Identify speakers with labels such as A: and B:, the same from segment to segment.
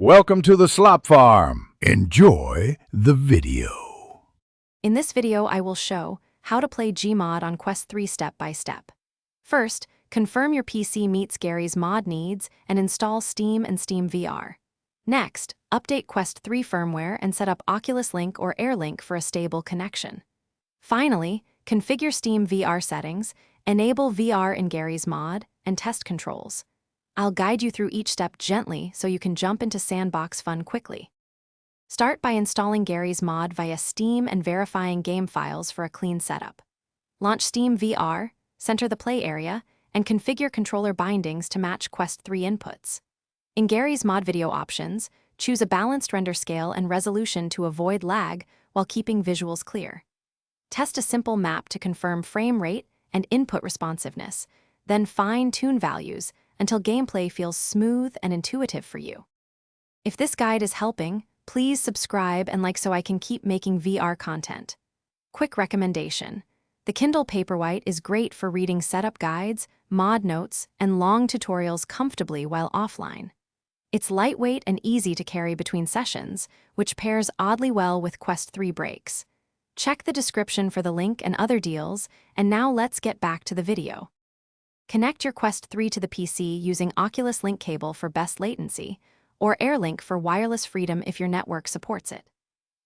A: Welcome to the Slop Farm. Enjoy the video.
B: In this video, I will show how to play Gmod on Quest 3 step by step. First, confirm your PC meets Gary's mod needs and install Steam and Steam VR. Next, update Quest 3 firmware and set up Oculus Link or AirLink for a stable connection. Finally, configure Steam VR settings, enable VR in Gary's mod, and test controls. I'll guide you through each step gently so you can jump into sandbox fun quickly. Start by installing Gary's mod via Steam and verifying game files for a clean setup. Launch Steam VR, center the play area, and configure controller bindings to match Quest 3 inputs. In Gary's mod video options, choose a balanced render scale and resolution to avoid lag while keeping visuals clear. Test a simple map to confirm frame rate and input responsiveness, then fine-tune values until gameplay feels smooth and intuitive for you. If this guide is helping, please subscribe and like so I can keep making VR content. Quick recommendation: the Kindle Paperwhite is great for reading setup guides, mod notes, and long tutorials comfortably while offline. It's lightweight and easy to carry between sessions, which pairs oddly well with Quest 3 breaks. Check the description for the link and other deals, and now let's get back to the video. Connect your Quest 3 to the PC using Oculus Link cable for best latency, or AirLink for wireless freedom if your network supports it.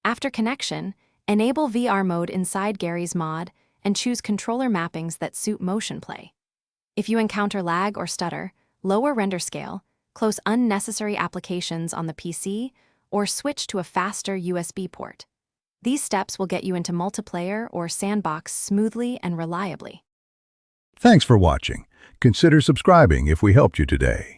B: After connection, enable VR mode inside Gary's mod and choose controller mappings that suit motion play. If you encounter lag or stutter, lower render scale, close unnecessary applications on the PC, or switch to a faster USB port. These steps will get you into multiplayer or sandbox smoothly and reliably.
A: Thanks for watching. Consider subscribing if we helped you today.